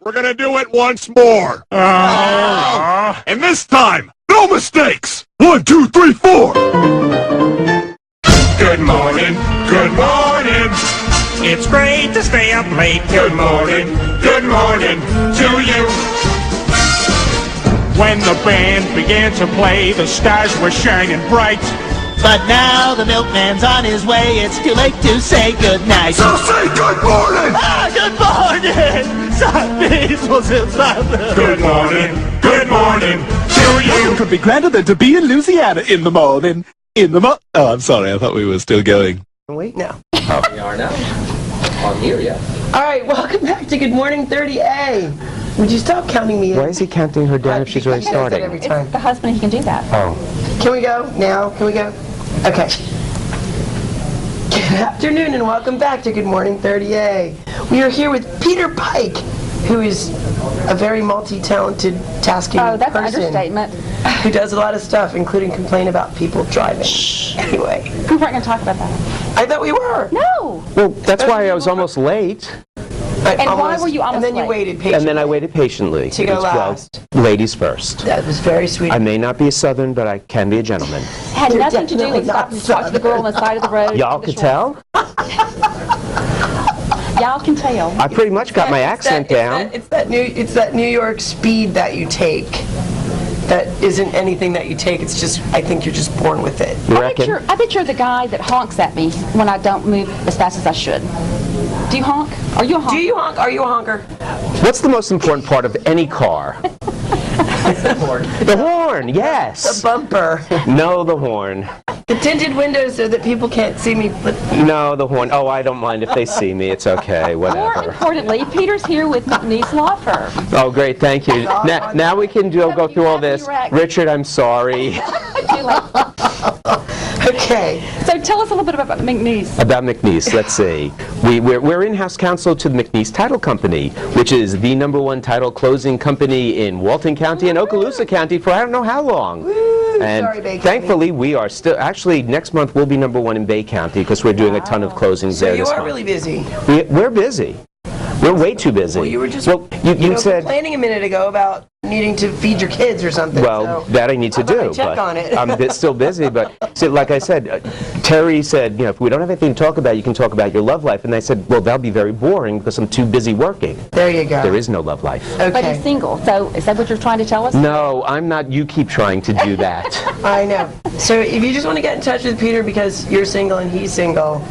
we're gonna do it once more. And this time, no mistakes. 1, 2, 3, 4. Good morning, good morning. It's great to stay up late. Good morning to you. When the band began to play, the stars were shining bright. But now the milkman's on his way. It's too late to say goodnight. So say good morning. Good morning. Good morning to you. Nothing could be grander than to be in Louisiana in the morning. Oh, I'm sorry. I thought we were still going. Wait now. Oh. We are now. On here, yeah. All right, welcome back to Good Morning 30A. Would you stop counting me in? Why is he counting her down if she's already starting? Every time. It's the husband, he can do that. Oh. Can we go now? Can we go? Okay. Good afternoon and welcome back to Good Morning 30A. We are here with Peter Pike, who is a very multi-talented tasking Oh, that's an person understatement. who does a lot of stuff, including complain about people driving. Anyway. We weren't going to talk about that. I thought we were. No! Well, that's why I was almost late. And why were you almost And then you late? waited patiently. And then I waited patiently. To go last. Well, ladies first. That was very sweet. I may not be a Southern, but I can be a gentleman. Had You're nothing to do definitely with stopping not to talk to the girl on the side of the road. Y'all in the can tell? Y'all can tell. I pretty much got my accent down. It's that New York speed that you take. That isn't anything that you take. It's just, I think you're just born with it. You I reckon? bet you're the guy that honks at me when I don't move as fast as I should. Do you honk? Are you a honker? Do you honk? Are you a honker? What's the most important part of any car? The horn. The horn, yes. The bumper. No, the horn. The tinted windows so that people can't see me. But No, the horn. Oh, I don't mind if they see me. It's okay, More whatever. importantly, Peter's here with McNeese Law Firm. Oh, great, thank you. Now we can go through all this. Richard, I'm sorry. Too late. okay. So tell us a little bit about McNeese. About McNeese, let's see. We're in-house counsel to the McNeese Title Company, which is the #1 title closing company in Walton County and Okaloosa County for I don't know how long. And sorry, Bay County. thankfully, we are still, actually, next month we'll be #1 in Bay County because we're doing a ton of closings So there you this are month. really busy. We're busy. We're way too busy. Well, you were just you said, complaining a minute ago about needing to feed your kids or something. well, so that I need to I thought do. I'd check but on it. I'm still busy, but see, like I said, Terry said, if we don't have anything to talk about, you can talk about your love life. And I said, well, that'll be very boring because I'm too busy working. There you go. There is no love life. Okay. But he's single. So is that what you're trying to tell us? No, I'm not. You keep trying to do that. I know. So if you just want to get in touch with Peter because you're single and he's single.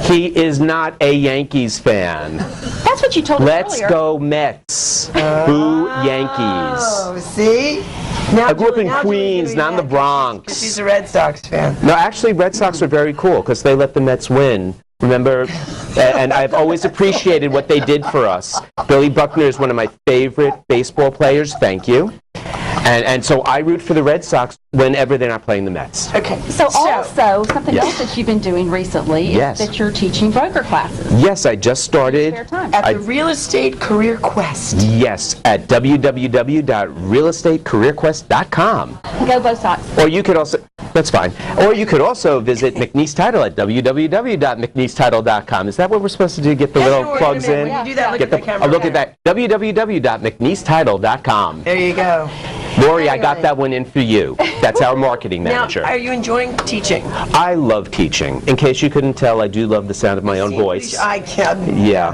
He is not a Yankees fan. That's what you told us Let's earlier. go Mets. Boo Yankees. Oh, see? Now I grew up in Julie's Queens, gonna be not in the mad 'cause Bronx. She's a Red Sox fan. No, actually, Red Sox are very cool because they let the Mets win. Remember? And I've always appreciated what they did for us. Billy Buckner is one of my favorite baseball players. Thank you. And so I root for the Red Sox whenever they're not playing the Mets. Okay. So also, something Yes. else that you've been doing recently Yes. is that you're teaching broker classes. Yes, I just started. Spare time. At the Real Estate Career Quest. Yes, at www.realestatecareerquest.com. Go both sides. Or you could also, that's fine. Or you could also visit McNeese Title at www.mcneesetitle.com. Is that what we're supposed to do? Get the little plugs in? When you do that, look Get at the camera. look at that. www.mcneesetitle.com. There you go. Lori, I got that one in for you. That's our marketing Now, manager. are you enjoying teaching? I love teaching. In case you couldn't tell, I do love the sound of my own voice. I can. Yeah.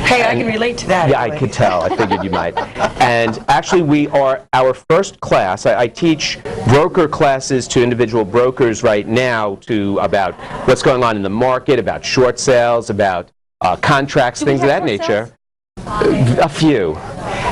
Hey, I can relate to that. Yeah, I anyway. could tell. I figured you might. And actually, we are our first class. I teach broker classes to individual brokers right now about what's going on in the market, about short sales, about contracts, things of that nature. A few.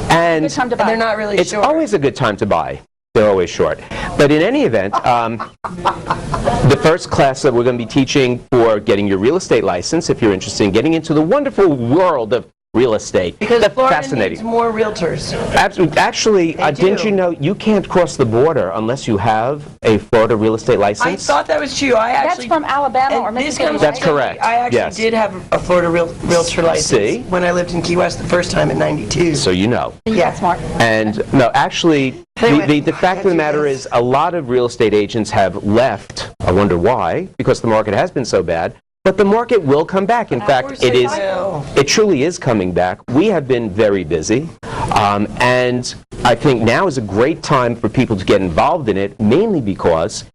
And Good time to buy. They're not really it's sure. always a good time to buy. They're always short. But in any event, the first class that we're going to be teaching for getting your real estate license, if you're interested in getting into the wonderful world of real estate. Because That's Florida fascinating. needs more realtors. Absolutely. Actually, didn't do. you know you can't cross the border unless you have a Florida real estate license? I thought that was true. That's from Alabama or Mississippi. That's correct. I actually Yes. did have a Florida realtor license See? when I lived in Key West the first time in '92. So you know. Yeah. Smart. And no, actually, Anyway, the fact of the matter is a lot of real estate agents have left, I wonder why, because the market has been so bad, but the market will come back. In fact, it truly is coming back. We have been very busy, and I think now is a great time for people to get involved in it, mainly because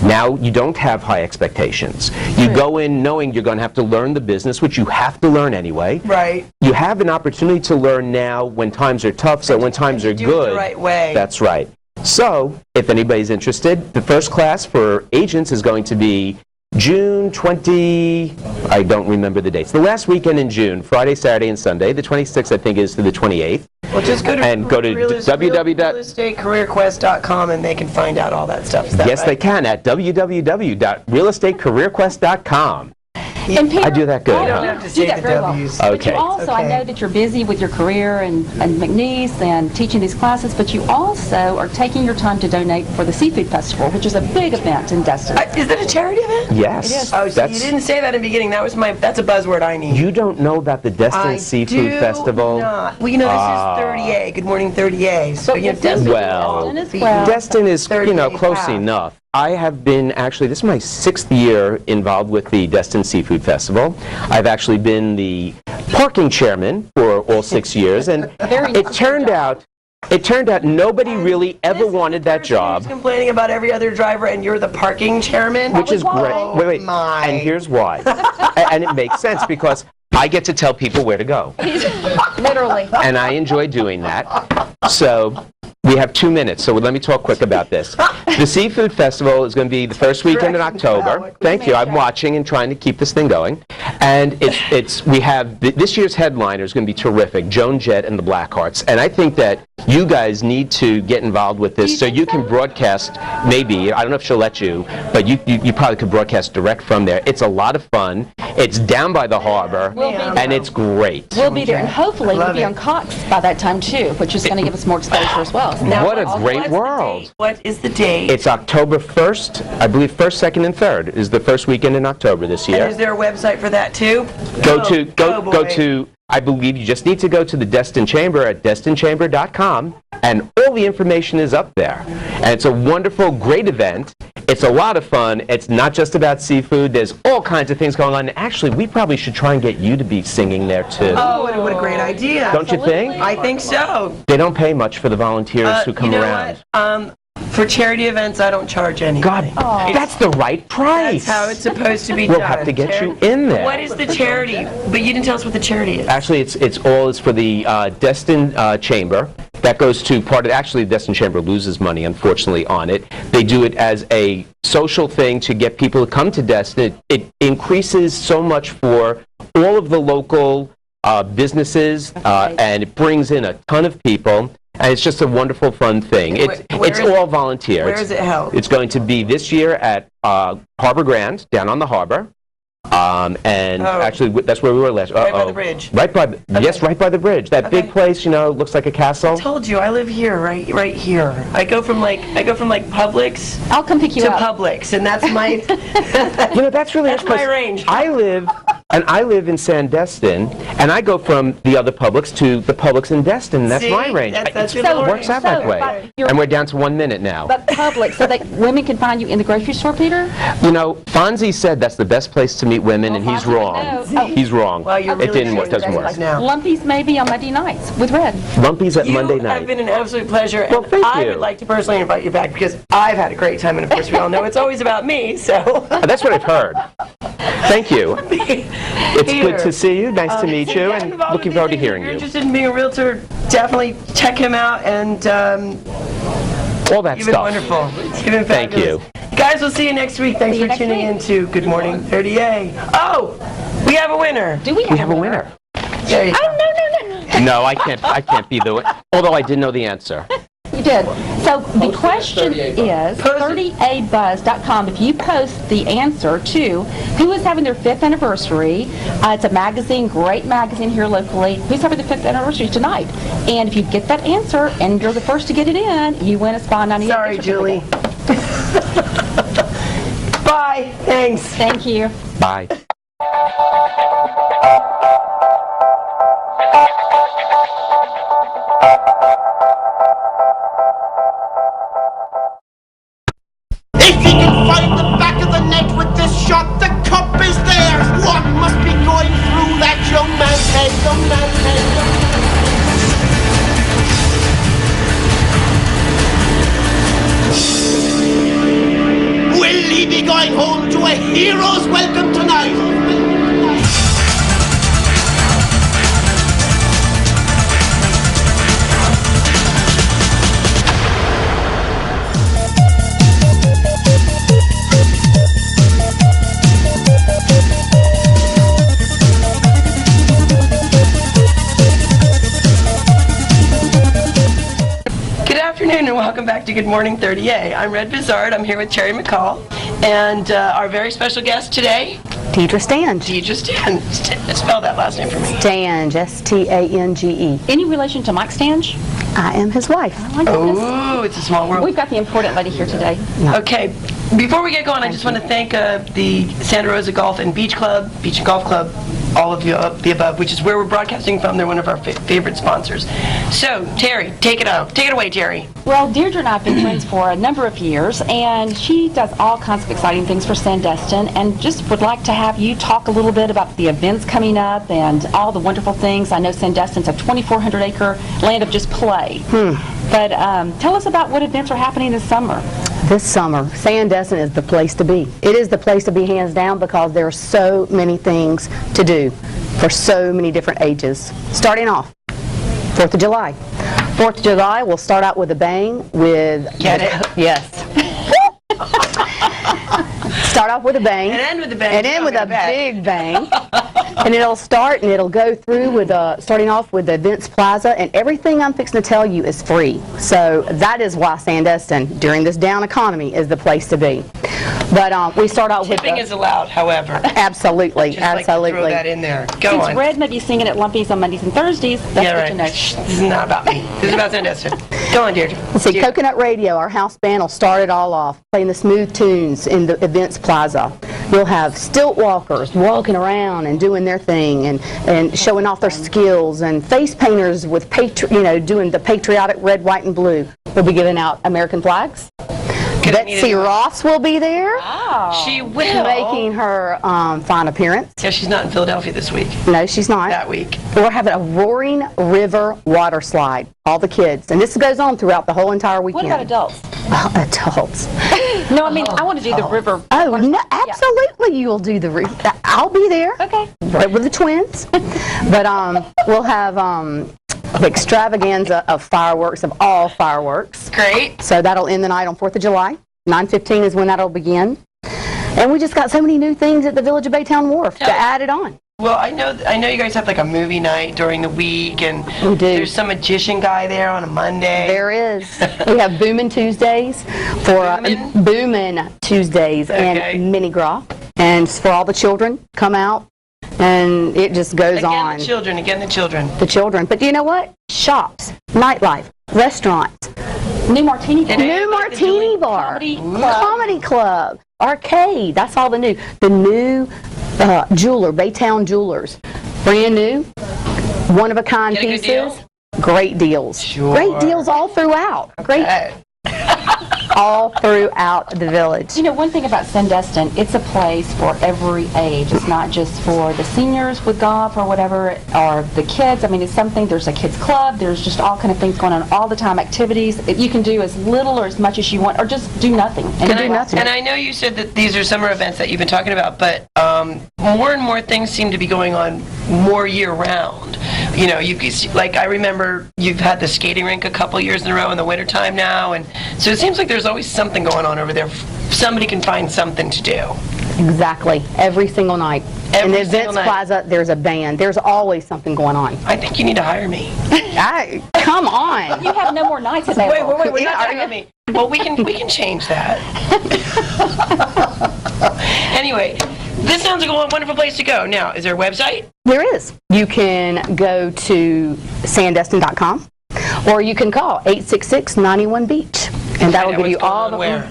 now you don't have high expectations. You go in knowing you're going to have to learn the business, which you have to learn anyway. Right. You have an opportunity to learn now when times are tough, so when times are do good. it the right way. That's right. So, if anybody's interested, the first class for agents is going to be June 20, I don't remember the dates. The last weekend in June, Friday, Saturday, and Sunday. The 26th, I think, is to the 28th. Well, just go to realestatecareerquest.com and they can find out all that stuff. Yes, they can at www.realestatecareerquest.com. And Peter, I do that good. You don't have to say the very well. W's. But Okay. you also, I know that you're busy with your career and McNeese and teaching these classes, but you also are taking your time to donate for the Seafood Festival, which is a big event in Destin. Is that a charity event? Yes. It is. Oh, so you didn't say that in the beginning. That's a buzzword I need. You don't know about the Destin Seafood Festival? Not. Well, you know, this is 30A. Good morning, 30A. So, you know, Destin Destin is, close enough. I have been this is my 6th year involved with the Destin Seafood Festival. I've actually been the parking chairman for all 6 years, and it turned out nobody really ever wanted that job. Complaining about every other driver, and you're the parking chairman? Which is great. Wait. And here's why. And it makes sense, because I get to tell people where to go. Literally. And I enjoy doing that. So we have 2 minutes, so let me talk quick about this. The Seafood Festival is going to be the first weekend in October. Thank you. I'm watching and trying to keep this thing going. And we have this year's headliner is going to be terrific, Joan Jett and the Blackhearts. And I think that you guys need to get involved with this so you can broadcast, maybe, I don't know if she'll let you, but you probably could broadcast direct from there. It's a lot of fun. It's down by the harbor, and it's great. We'll be there, and hopefully we'll be on Cox by that time too, which is going to give us more exposure as well. Now, what a great world. What is the date? It's October 1st. I believe 1st, 2nd, and 3rd is the first weekend in October this year. And is there a website for that too? Go to, I believe you just need to go to the Destin Chamber at DestinChamber.com, and all the information is up there. And it's a wonderful, great event. It's a lot of fun. It's not just about seafood. There's all kinds of things going on. And actually, we probably should try and get you to be singing there too. Oh, what a great idea. Don't you think? I think so. They don't pay much for the volunteers who come around. What? For charity events, I don't charge anything. God, that's the right price. That's how it's supposed to be done. We'll have to get you in there. What is the charity? But you didn't tell us what the charity is. Actually, it's for the Destin Chamber. That goes to actually, the Destin Chamber loses money, unfortunately, on it. They do it as a social thing to get people to come to Destin. It increases so much for all of the local businesses, and it brings in a ton of people. And it's just a wonderful, fun thing. It's all volunteer. Where is it held? It's going to be this year at Harbor Grand, down on the harbor. Actually, that's where we were last. Right by the bridge. Yes, right by the bridge. That big place, looks like a castle. I told you, I live here, right here. I go from Publix. I'll come pick you up. To Publix, and that's my. That's really that's my range. I live in Sandestin, and I go from the other Publix to the Publix in Destin. That's my range. That's it works out that way. And we're down to 1 minute now. But Publix, so that women can find you in the grocery store, Peter? Fonzie said that's the best place to meet women, and he's wrong. He's wrong. Well, you're it doesn't work. Now. Lumpy's maybe on Monday nights with Red. Lumpy's at Monday night. You have been an absolute pleasure. Well, thank I you. would like to personally invite you back because I've had a great time, and of course we all know it's always about me. So that's what I've heard. Thank you. It's good to see you. Nice to meet you, and looking forward to hearing you. If you're interested in being a realtor, definitely check him out, and all that you've been stuff. wonderful. You've been fabulous. Thank you. Guys, we'll see you next week. Thanks for tuning in to Good Morning 30A. Oh, we have a winner. Do we have a winner? There you go. Oh, no. No, I can't be the winner. Although I did know the answer. You did. So the question is 30abuzz.com. If you post the answer to who is having their 5th anniversary, it's a magazine, great magazine here locally. Who's having their 5th anniversary tonight? And if you get that answer and you're the first to get it in, you win a Spa 98. Sorry, Julie. Bye. Thanks. Thank you. Bye. If he can find the back of the net with this shot, the cup is theirs. welcome back to Good Morning 30A. I'm Red Bizard. I'm here with Terry McCall, and our very special guest today, Deidre Stange. Deidre Stange. Spell that last name for me. Stange, S-T-A-N-G-E. Any relation to Mike Stange? I am his wife. Oh, my goodness. Oh, it's a small world. We've got the important lady here today. Okay, before we get going, I just want to thank the Santa Rosa Golf and Beach Club, Beach and Golf Club, all of you the above, which is where we're broadcasting from. They're one of our favorite sponsors. So, Terry, take it out. Take it away, Terry. Well, Deirdre and I have been friends for a number of years, and she does all kinds of exciting things for Sandestin, and just would like to have you talk a little bit about the events coming up and all the wonderful things. I know Sandestin's a 2,400-acre land of just play. But tell us about what events are happening this summer. This summer, Sandestin is the place to be. It is the place to be hands down because there are so many things to do for so many different ages. Starting off, 4th of July. 4th of July, we'll start out with a bang with... Get it? Yes. Start off with a bang. And end with a bang. And end with a big bang. And it'll start and it'll go through with starting off with the Events Plaza, and everything I'm fixing to tell you is free. So that is why Sandestin, during this down economy, is the place to be. But we start out with Tipping is allowed, however. Absolutely, Just like to throw that in there. Go Since on. Red may be singing at Lumpy's on Mondays and Thursdays, that's Yeah, good right. to know. Shh, this is not about me. This is about Sandestin. Go on, Deirdre. Let's see, Coconut Radio, our house band, will start it all off, playing the smooth tunes in the Events Plaza. You'll have stilt walkers walking around and doing their thing and showing off their skills, and face painters with doing the patriotic red, white, and blue. We'll be giving out American flags. Betsy Ross will be there. Wow. She will. Making her fine appearance. Yeah, she's not in Philadelphia this week. No, she's not. That week. We're having a Roaring River water slide. All the kids. And this goes on throughout the whole entire What weekend. about adults? Adults. No, I mean, I want to do the river. Oh, no, absolutely you'll do the roof. I'll be there. Okay. Right with the twins. But we'll have an extravaganza of fireworks, of all fireworks. Great. So that'll end the night on 4th of July. 9:15 is when that'll begin. And we just got so many new things at the Village of Baytown Wharf to add it on. Well, I know you guys have like a movie night during the week, and We do. there's some magician guy there on a Monday. There is. We have Boomin' Tuesdays for Boomin' Tuesdays Okay. and Mini Gras, and it's for all the children. Come out, and it just goes on. Again, the children. The children. But you know what? Shops, nightlife, restaurants, New Martini Bar. new martini bar, Comedy Club. comedy club, arcade. That's all the new. The new jeweler, Baytown Jewelers, brand new, one-of-a-kind Get a good pieces. deal? Great deals. Sure. Great deals all throughout. Great all throughout the village. You know, one thing about Sandestin, it's a place for every age. It's not just for the seniors with golf or whatever, or the kids. I mean, it's something, there's a kids club, there's just all kind of things going on all the time, activities. You can do as little or as much as you want, or just do nothing. And I know you said that these are summer events that you've been talking about, but more and more things seem to be going on more year-round. You know, like I remember you've had the skating rink a couple years in a row in the wintertime now, and so it seems like there's always something going on over there. Somebody can find something to do. Exactly. Every single night. In the Every single Events night. Plaza, there's a band. There's always something going on. I think you need to hire me. Come on. You have no more nights available. Wait, we're not talking about me. Well, we can change that. Anyway, this sounds like a wonderful place to go. Now, is there a website? There is. You can go to sandestin.com, or you can call 866-91-BEACH. And that will give you all the... Where?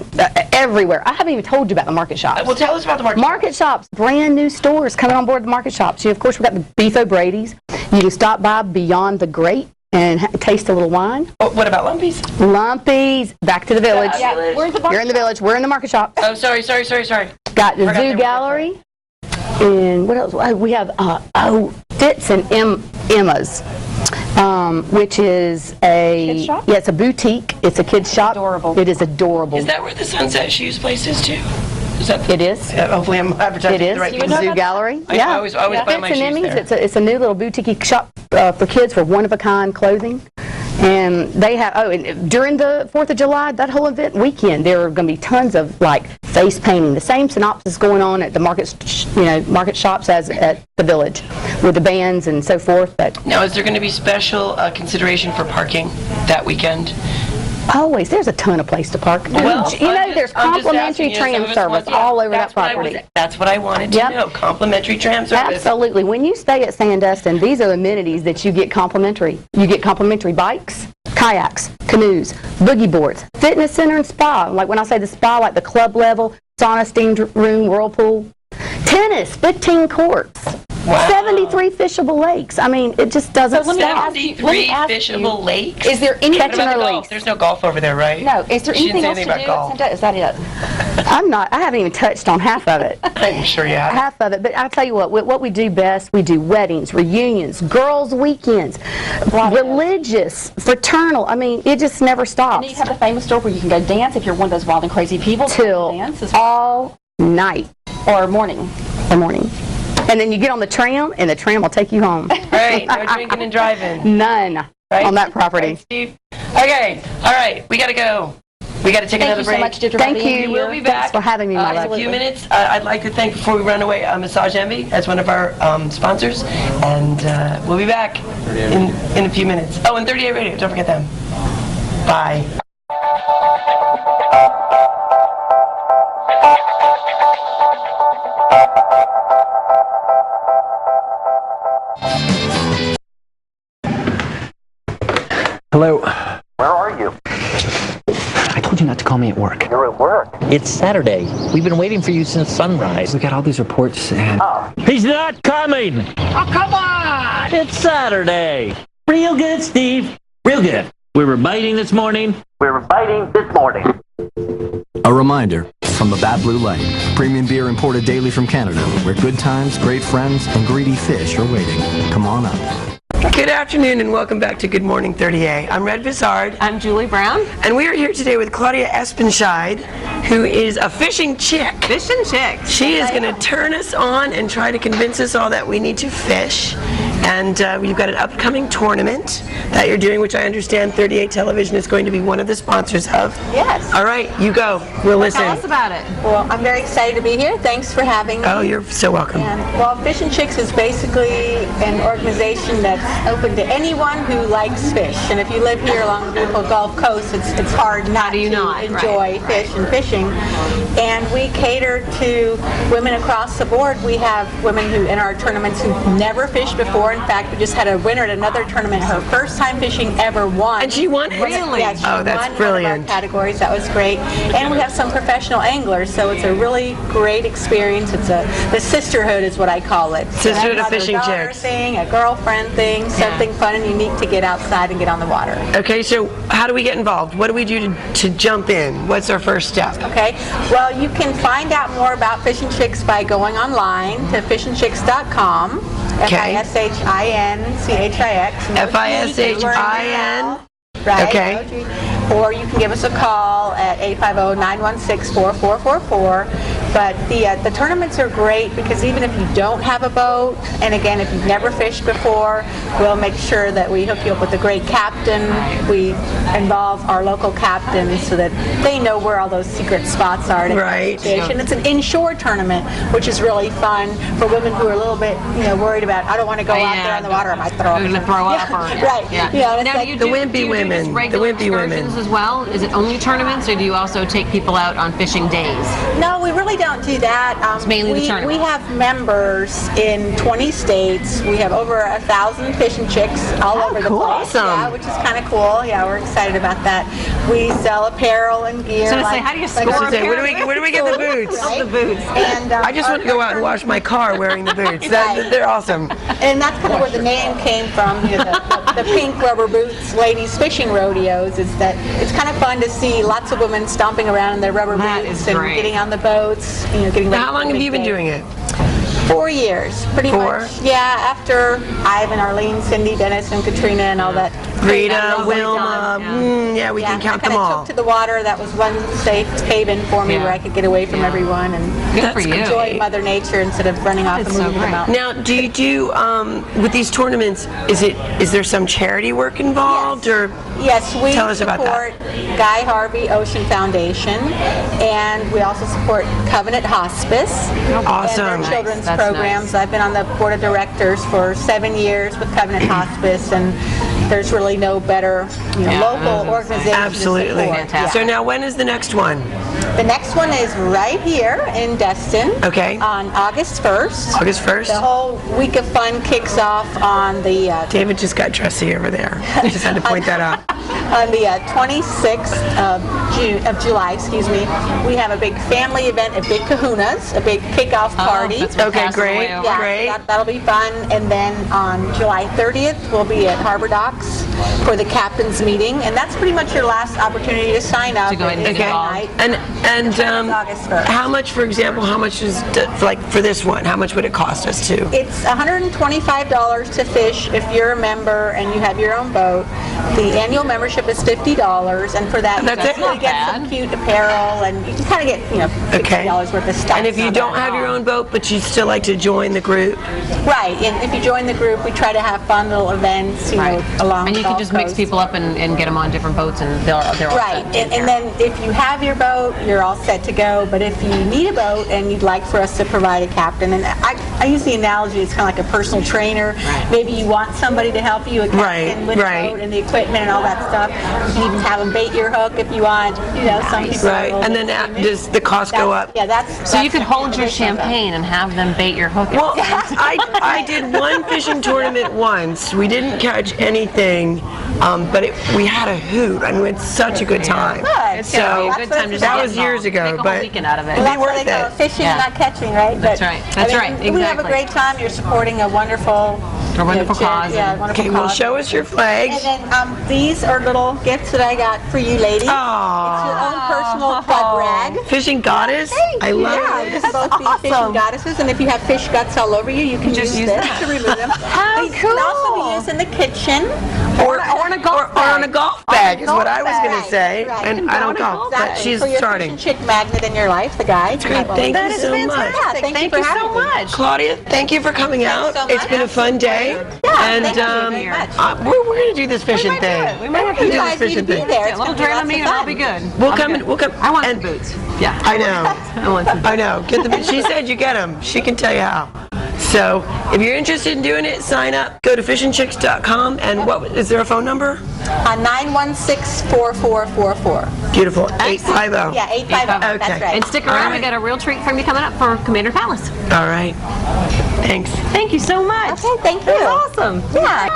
Everywhere. I haven't even told you about the market shops. Well, tell us about the market. Market shops, brand new stores coming on board the market shops. Of course, we've got the Beef O'Brady's. You can stop by Beyond the Grate and taste a little wine. Oh, what about Lumpy's? Lumpy's, back to the village. Yeah, where's the bar? You're in the village. We're in the market shop. Oh, sorry. Got the Forgot Zoo their Gallery. And what else? We have Fitz and Emma's, which is Kids shop? it's a boutique. It's a kids shop. Adorable. It is adorable. Is that where the Sunset Shoes place is too? Is that It is. hopefully I'm advertising It is. the right You place. know Zoo about Gallery. I always buy my Fitz and shoes Emmy's. there. It's a new little boutique shop for kids for one-of-a-kind clothing. And they have, and during the 4th of July, that whole event weekend, there are going to be tons of, like, face painting. The same synopsis going on at the market shops as at the village with the bands and so forth. But Now, is there going to be special consideration for parking that weekend? Always. There's a ton of place to park. Well, There's complimentary tram service all over that property. That's what I wanted to know. Complimentary tram service. Absolutely. When you stay at Sandustin, these are the amenities that you get complimentary. You get complimentary bikes, kayaks, canoes, boogie boards, fitness center and spa. Like when I say the spa, like the club level, sauna, steam room, whirlpool. Tennis, 15 courts. Wow. 73 fishable lakes. I mean, it just doesn't stop. 73 fishable lakes? Is there any Catching our golf? lakes. There's no golf over there, right? No. Is there She didn't anything say else anything to about do? Is that it? I haven't even touched on half of it. I'm sure you have. Half of it. But I'll tell you what we do best, we do weddings, reunions, girls' weekends, religious, fraternal. I mean, it just never And stops. then you have the famous store where you can go dance if you're one of those wild and crazy people. Till Dance all night. or morning. And then you get on the tram, and the tram will take you home. Right, no drinking and driving. None on that property. Right, Steve? Okay, all right, we got to go. We got to take another break. Thank you so much, Deirdre. Thank you. We'll be Thanks back for having me, my in love. a few minutes. I'd like to thank, before we run away, Massage Envy as one of our sponsors. And we'll be back in a few minutes. Oh, and 30A Radio, don't forget them. Bye. Hello. Where are you? I told you not to call me at work. You're at work. It's Saturday. We've been waiting for you since sunrise. We got all these reports and... He's not coming! Oh, come on! It's Saturday. Real good, Steve. Real good. We were biting this morning. We were biting this morning. A reminder from the Bad Blue Light, premium beer imported daily from Canada, where good times, great friends, and greedy fish are waiting. Come on up. Good afternoon and welcome back to Good Morning 30A. I'm Red Vizard. I'm Julie Brown. And we are here today with Claudia Espenscheid, who is a fishing chick. Fishing chick. She is going to turn us on and try to convince us all that we need to fish. And you've got an upcoming tournament that you're doing, which I understand 38 Television is going to be one of the sponsors of. Yes. All right, you go. We'll listen. Tell us about it. Well, I'm very excited to be here. Thanks for having me. Oh, you're so welcome. And, well, Fish and Chicks is basically an organization that's open to anyone who likes fish. And if you live here along the beautiful Gulf Coast, it's hard not to enjoy fish and fishing. And we cater to women across the board. We have women who in our tournaments who've never fished before. In fact, we just had a winner at another tournament. Her first time fishing ever won. And she won it? Really? Yeah, she Oh, that's won brilliant. one of our categories. That was great. And we have some professional anglers, so it's a really great experience. It's the sisterhood is what I call it. Sisterhood of Another Fishing daughter Chicks. thing, a girlfriend thing, something fun and unique to get outside and get on the water. Okay, so how do we get involved? What do we do to jump in? What's our first step? Okay, well, you can find out more about Fish and Chicks by going online to fishandchicks.com. Okay. FISHINCHIX. FISHIN. Right. Okay. Or you can give us a call at 850-916-4444. But the tournaments are great because even if you don't have a boat, and again, if you've never fished before, we'll make sure that we hook you up with a great captain. We involve our local captains so that they know where all those secret spots are to fish. And it's an inshore tournament, which is really fun for women who are a little bit, worried about, I don't want to go out there in the water, I might throw up. Right. Yeah. Now, do you the do wimpy women. just regular The wimpy women. excursions as well? Is it only tournaments, or do you also take people out on fishing days? No, we really don't do that. It's mainly the tournament. We have members in 20 states. We have over 1,000 fishing chicks all over the place. Awesome. Yeah, which is kind of cool. Yeah, we're excited about that. We sell apparel and gear. So to say, how do you score Where do we get the boots? The boots. And I just want to go out and wash my car wearing the boots. They're awesome. And that's kind of where the name came from. The pink rubber boots, ladies fishing rodeos. Is that it's kind of fun to see lots of women stomping around in their rubber boots and getting on the boats. Getting ready. How long have you been doing it? 4 years, pretty much. Yeah, after Ivan, Arlene, Cindy, Dennis, and Katrina, and all that. Rita, Wilma, we can count them all. I took to the water. That was one safe haven for me where I could get away from everyone and enjoy Mother Nature instead of running off and moving to the mountain. Now, do you do with these tournaments? Is there some charity work involved, or yes, we tell us about support Guy Harvey Ocean Foundation, and we also support Covenant Hospice. Awesome. And their children's programs. I've been on the board of directors for 7 years with Covenant Hospice, and there's really no better local organization. Absolutely. To support. So now when is the next one? The next one is right here in Destin. Okay. On August 1st. August 1st. The whole week of fun kicks off on the... David just got dressy over there. I just had to point that out. On the 26th of July, we have a big family event at Big Kahuna's, a big kickoff party. Okay, great. Yeah, great. That'll be fun. And then on July 30th, we'll be at Harbor Docks for the captain's meeting, and that's pretty much your last opportunity to sign up. To go ahead and get involved. And August 1st. How much, for example, how much is, like, for this one, how much would it cost us to? It's $125 to fish if you're a member and you have your own boat. The annual membership is $50, and for that you get some cute apparel, and you can kind of get, $50 worth of stuff. And if you don't have your own boat, but you'd still like to join the group? Right, and if you join the group, we try to have fun little events, along And you can just mix people up and get them on different boats, and they're all right. And then if you have your boat, you're all set to go. But if you need a boat and you'd like for us to provide a captain, and I use the analogy, it's kind of like a personal trainer. Right. Maybe you want somebody to help you, a captain with the boat and the equipment and all that stuff. You can even have them bait your hook if you want. Some people. Right. And then does the cost go up? Yeah, that's. So you could hold your champagne and have them bait your hook. Well, I did one fishing tournament once. We didn't catch anything, but we had a hoot. I mean, we had such a good time. Good. So that was years ago, but but weekend out of it. Well, that's why they go fishing, not catching, right? That's right. That's right. Exactly. We have a great time. You're supporting a wonderful cause. Yeah, wonderful cause. Well, show us your flags. And then these are little gifts that I got for you, ladies. Aww. It's your own personal bug rag. Fishing goddess. I love it. These both be fishing goddesses, and if you have fish guts all over you, you can just use this to remove them. How These can also be used in the kitchen. Or on a golf bag is what I was going to say. Right. And I don't golf, but she's for your starting. fish and chick magnet in your life, the guide. Great. Thank you so much. Yeah, thank you so much. Claudia, thank you for coming out. It's been a fun day. Yeah, and thank you very much. we're going to do this fishing thing. We might have to do this fishing thing. A little Dramamine and I'll be good. We'll come. I want some boots. Yeah. I know. I know. Get the. She said you get them. She can tell you how. So if you're interested in doing it, sign up. Go to fishingchicks.com. And what is there a phone number? 916-4444. Beautiful. 850. Yeah, 850. Okay. That's right. And stick around. We got a real treat from you coming up for Commander Palace. All right. Thanks. Thank you so much. Okay, thank you. That's awesome. Yeah.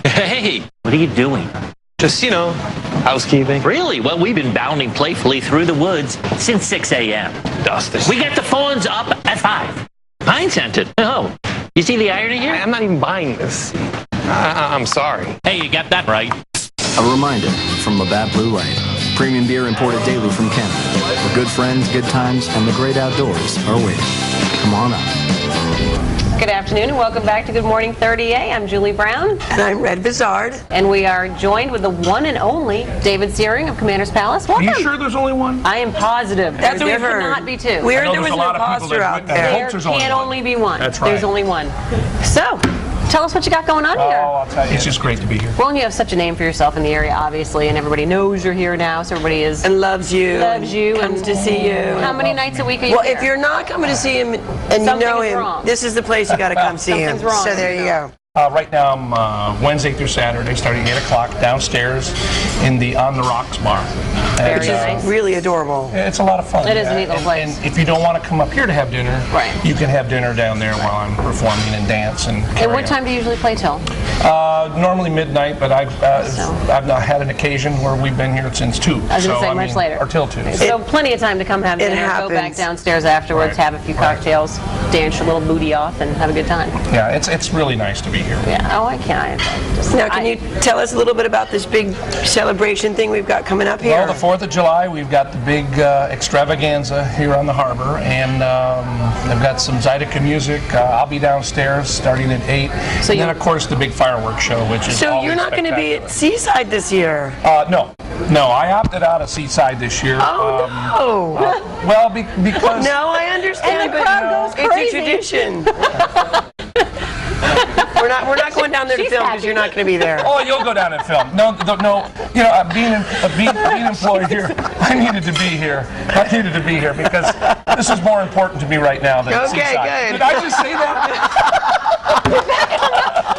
Hey, what are you doing? Just, housekeeping. Really? Well, we've been bounding playfully through the woods since 6 a.m. Dustin. We got the fawns up at 5. Pine scented. Oh, you see the irony here? I'm not even buying this. I'm sorry. Hey, you got that right. A reminder from Labatt Blue Light. Premium beer imported daily from Canada. For good friends, good times, and the great outdoors are waiting. Come on up. Good afternoon and welcome back to Good Morning 30A. I'm Julie Brown. And I'm Red Bizard. And we are joined with the one and only David Searing of Commander's Palace. Welcome. Are you sure there's only one? I am positive. That's what we've There heard. cannot be two. We heard there was an imposter out there. There can only be one. That's right. There's only one. So, tell us what you got going on here. I'll tell you. It's just great to be here. Well, and you have such a name for yourself in the area, obviously, and everybody knows you're here now, so everybody is... And loves you. Comes to see you. How many nights a week are you here? If you're not coming to see him and you know him, this is the place you got to come see him. Something's wrong. So there you go. Right now, I'm Wednesday through Saturday, starting at 8 o'clock downstairs in the On the Rocks bar. Very nice. Really adorable. It's a lot of fun. It is a neat little place. And if you don't want to come up here to have dinner, Right. you can have dinner down there while I'm performing and dance. And what time do you usually play till? Normally midnight, but I've not had an occasion where we've been here since 2. I was going to say much later. Or till 2. So plenty of time to come have dinner, go back downstairs afterwards, have a few cocktails, dance your little booty off, and have a good time. Yeah, it's really nice to be here. here. Yeah. Oh, I can't. Now, can you tell us a little bit about this big celebration thing we've got coming up here? Well, the 4th of July, we've got the big extravaganza here on the harbor, and I've got some Zydeco music. I'll be downstairs starting at 8. So and then, of course, the big fireworks show, which is So you're not going to be at Seaside this year? No. No, I opted out of Seaside this year. Oh, no. Well, because... No, I understand, And the but crowd goes crazy. it's a tradition. We're not going down there to film because you're not going to be there. Oh, you'll go down and film. No. You know, being employed here, I needed to be here. Because this is more important to me right now than Seaside. Good. Did I just say that?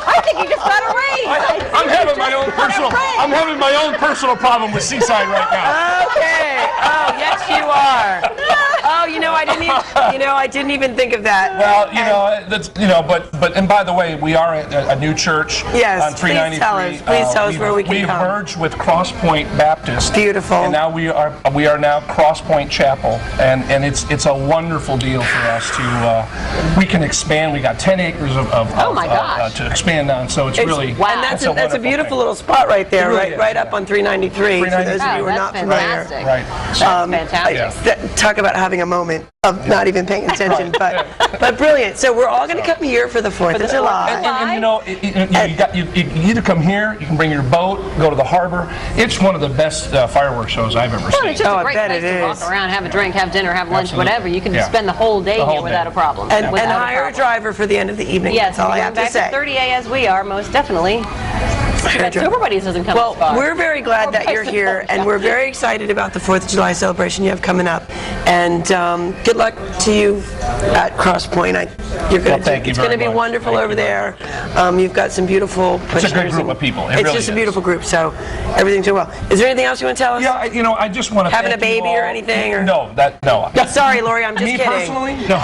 I think you just got a raise. I'm having my own personal problem with Seaside right now. Okay. Oh, yes, you are. Oh, I didn't even think of that. Well, but and by the way, we are a new church on 393. Please tell us where we can We've come. merged with Cross Point Baptist. Beautiful. And now we are now Cross Point Chapel, and it's a wonderful deal for us to we can expand. We got 10 acres to expand on, so it's really wow. And that's a beautiful little spot right there, really right up on 393. For those of you who are not familiar, right? That's fantastic. Talk about having a moment of not even paying attention, but brilliant. So we're all going to come here for the 4th of July. And you either come here, you can bring your boat, go to the harbor. It's one of the best fireworks shows I've ever seen. It's just a great place to walk around, have a drink, have dinner, have lunch, whatever. You can spend the whole day here without a problem. And hire a driver for the end of the evening. Yes, that's all I have to say. Back to 30A as we are, most definitely. Super Buddies doesn't come Well, this far. we're very glad that you're here, and we're very excited about the 4th of July celebration you have coming up. And good luck to you at Cross Point. It's going to be wonderful over there. You've got some beautiful pushers. It's a great group of people. It's just a beautiful group, so everything's going well. Is there anything else you want to tell us? Yeah, I just want to having a baby or anything? Or? No. Sorry, Lori, I'm just kidding. Personally? No.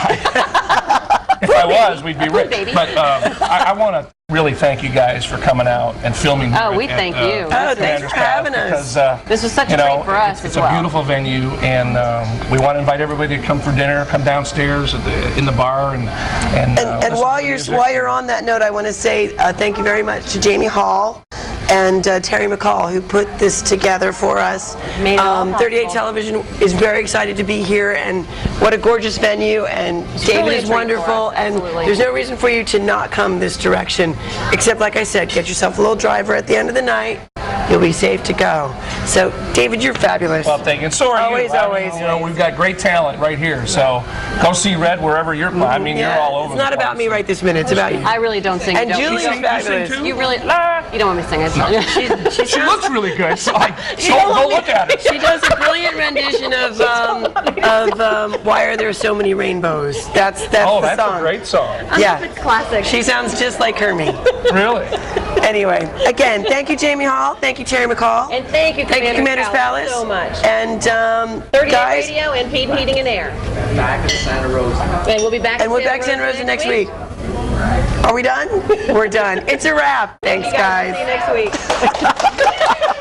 If I was, we'd be rich. But I want to really thank you guys for coming out and filming. We thank you. Thanks for having us. Because this was such a treat for us It's a beautiful venue, and we want to invite everybody to come for dinner, come downstairs in the bar, and while you're on that note, I want to say thank you very much to Jamie Hall and Terry McCall, who put this together for us. 30A Television is very excited to be here, and what a gorgeous venue, and David is wonderful, and there's no reason for you to not come this direction, except, like I said, get yourself a little driver at the end of the night. You'll be safe to go. So, David, you're fabulous. Well, thank you. And so are you. Always. We've got great talent right here. So, go see Red wherever you're. You're all over. It's not about me right this minute. It's about you. I really don't sing. And Julie's fabulous. You really. You don't want me to sing. She looks really good. So go look at it. She does a brilliant rendition of "Why Are There So Many Rainbows." That's the song. That's a great song. Yeah, it's classic. She sounds just like Hermie. Really? Anyway, again, thank you, Jamie Hall. Thank you, Terry McCall. And thank you, Commander's Palace, so much. And 30A guys, Radio and Pete Heating and Air. Back in Santa Rosa. And we'll be back. And we're back to Santa Rosa next week. Are we done? We're done. It's a wrap. Thanks, guys. See you next week.